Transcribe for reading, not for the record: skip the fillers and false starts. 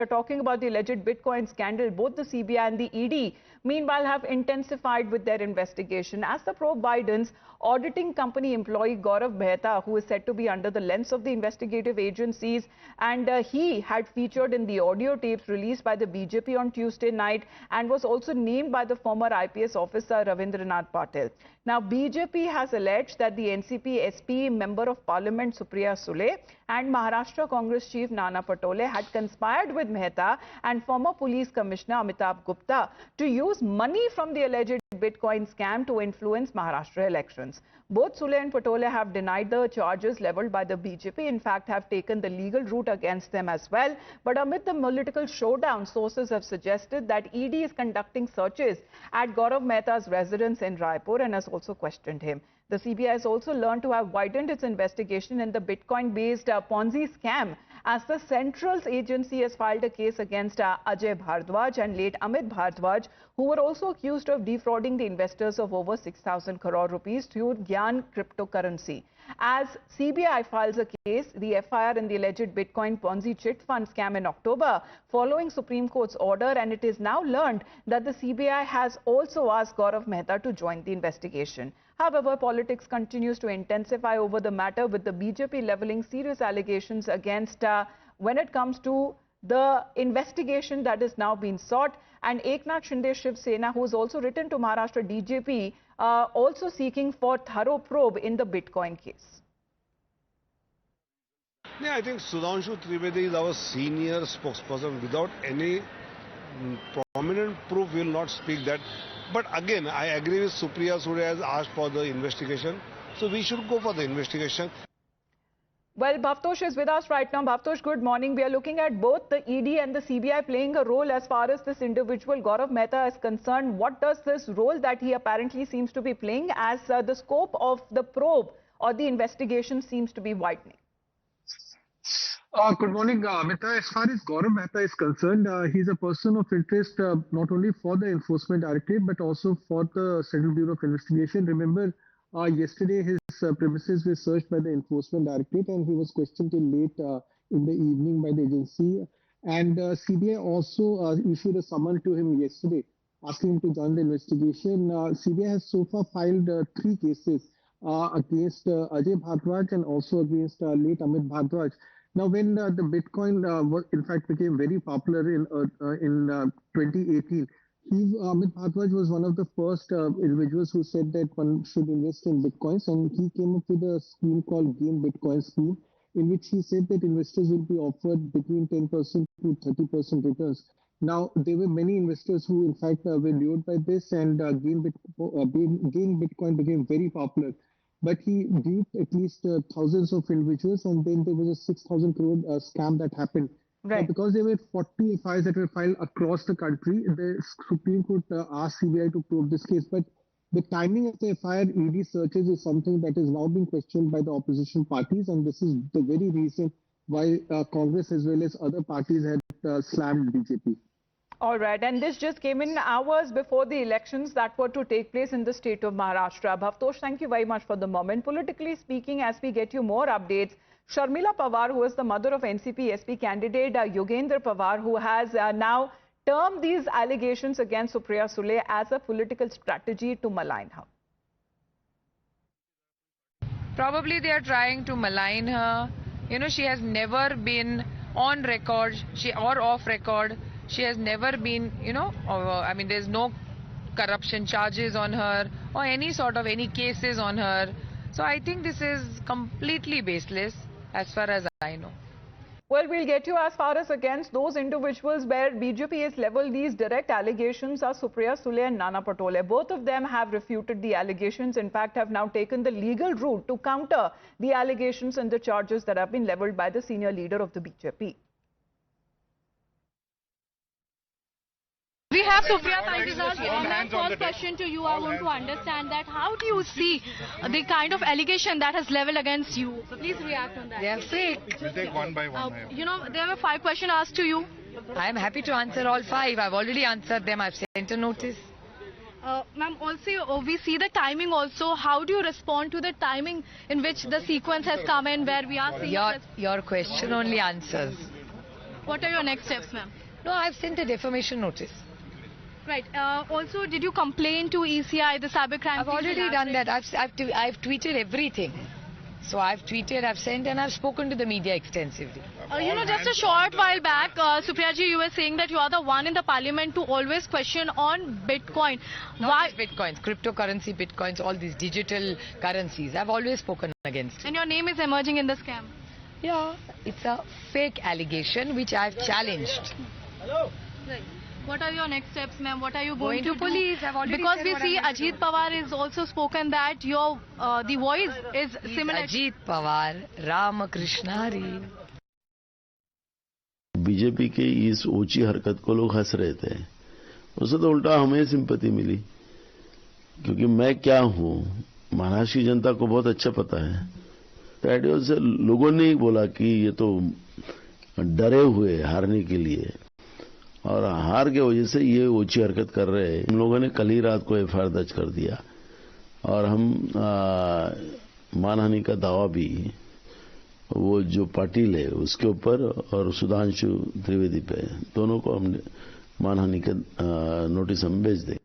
We're talking about the alleged Bitcoin scandal. Both the CBI and the ED, meanwhile, have intensified with their investigation as the probe widens. Auditing company employee Gaurav Mehta, who is said to be under the lens of the investigative agencies, and he had featured in the audio tapes released by the BJP on Tuesday night and was also named by the former IPS officer Ravindranath Patil. Now, BJP has alleged that the NCP SP Member of Parliament Supriya Sule and Maharashtra Congress Chief Nana Patole had conspired with Mehta and former Police Commissioner Amitabh Gupta to use money from the alleged Bitcoin scam to influence Maharashtra elections. Both Sule and Patole have denied the charges leveled by the BJP, in fact have taken the legal route against them as well. But amid the political showdown, sources have suggested that ED is conducting searches at Gaurav Mehta's residence in Raipur and has also questioned him. The CBI has also learned to have widened its investigation in the Bitcoin-based Ponzi scam, as the Central's agency has filed a case against Ajay Bhardwaj and late Amit Bhardwaj, who were also accused of defrauding the investors of over 6,000 crore rupees through Gyan cryptocurrency. As CBI files a case, the FIR in the alleged Bitcoin Ponzi chit fund scam in October, following Supreme Court's order, and it is now learned that the CBI has also asked Gaurav Mehta to join the investigation. However, politics continues to intensify over the matter, with the BJP levelling serious allegations against when it comes to the investigation that is now being sought. And Eknath Shinde Shiv Sena, who has also written to Maharashtra DJP, also seeking for thorough probe in the Bitcoin case. Yeah, I think Sudhanshu Trivedi is our senior spokesperson. Without any prominent proof, we will not speak that. But again, I agree with Supriya Sule has asked for the investigation. So we should go for the investigation. Well, Bhavtosh is with us right now. Bhavtosh, good morning. We are looking at both the ED and the CBI playing a role as far as this individual Gaurav Mehta is concerned. What does this role that he apparently seems to be playing as the scope of the probe or the investigation seems to be widening? Good morning, Amita. As far as Gaurav Mehta is concerned, he's a person of interest not only for the Enforcement Directorate but also for the Central Bureau of Investigation. Remember, yesterday his premises were searched by the Enforcement Directorate and he was questioned till late in the evening by the agency. And CBI also issued a summons to him yesterday asking him to join the investigation. CBI has so far filed 3 cases against Ajay Bhardwaj and also against late Amit Bhardwaj. Now, when the Bitcoin in fact became very popular in 2018, Amit Bhardwaj was one of the first individuals who said that one should invest in Bitcoins, and he came up with a scheme called Game Bitcoin scheme, in which he said that investors will be offered between 10% to 30% returns. Now, there were many investors who, in fact, were lured by this, and Game Bitcoin became very popular. But he duped at least thousands of individuals, and then there was a 6,000 crore scam that happened. Right. Because there were 40 FIRs that were filed across the country, the Supreme Court asked CBI to probe this case. But the timing of the FIR ED searches is something that is now being questioned by the opposition parties, and this is the very reason why Congress as well as other parties had slammed BJP. All right, and this just came in hours before the elections that were to take place in the state of Maharashtra. Bhavtosh, thank you very much for the moment. Politically speaking, as we get you more updates, Sharmila Pawar, who is the mother of NCP SP candidate Yogendra Pawar, who has now termed these allegations against Supriya Sule as a political strategy to malign her. Probably they are trying to malign her. You know, she has never been on record or off record. She has never been, I mean, there's no corruption charges on her or any cases on her. So I think this is completely baseless as far as I know. Well, we'll get you as far as against those individuals where BJP has leveled these direct allegations are Supriya Sule and Nana Patole. Both of them have refuted the allegations, in fact, have now taken the legal route to counter the allegations and the charges that have been leveled by the senior leader of the BJP. We have Supriya Pandey's first question to you. I want to understand that how do you see the kind of allegation that has leveled against you? So please react on that. They are fake. We'll take one by one. There were 5 questions asked to you. I am happy to answer all 5. I've already answered them. I've sent a notice. Ma'am, also we see the timing also. How do you respond to the timing in which the sequence has come in where we are seeing Your question only answers. What are your next steps, ma'am? No, I've sent a defamation notice. Right. Also, did you complain to ECI, the cybercrime? I've already done that. I've tweeted everything. So I've tweeted, I've sent, and I've spoken to the media extensively. Just a short while back, Supriya ji, you were saying that you are the one in the parliament to always question on Bitcoin. Not just Bitcoins, cryptocurrency, Bitcoins, all these digital currencies. I've always spoken against it. And your name is emerging in the scam. Yeah, it's a fake allegation which I've challenged. Right. What are your next steps, ma'am? What are you going To do? police. I've already Because said we what see I'm going to Ajit Pawar is also spoken that your the voice is similar. Ajit Pawar, Ramakrishna Hari. BJP की इस ऊंची हरकत को लोग हंस रहे थे, उससे तो उल्टा हमें सिंपैथी मिली, क्योंकि मैं क्या हूं महाराष्ट्र की जनता को बहुत अच्छा पता है। रेडियो से लोगों ने ही बोला कि ये तो डरे हुए हारने के लिए, और हार के वजह से ये ऊंची हरकत कर रहे हैं। हम लोगों ने कल ही रात को एफआईआर दर्ज कर दिया, और हम मानहानि का दावा भी वो जो पाटिल है उसके ऊपर और सुधांशु त्रिवेदी पे, दोनों को हमने मानहानि का नोटिस हम भेज देंगे।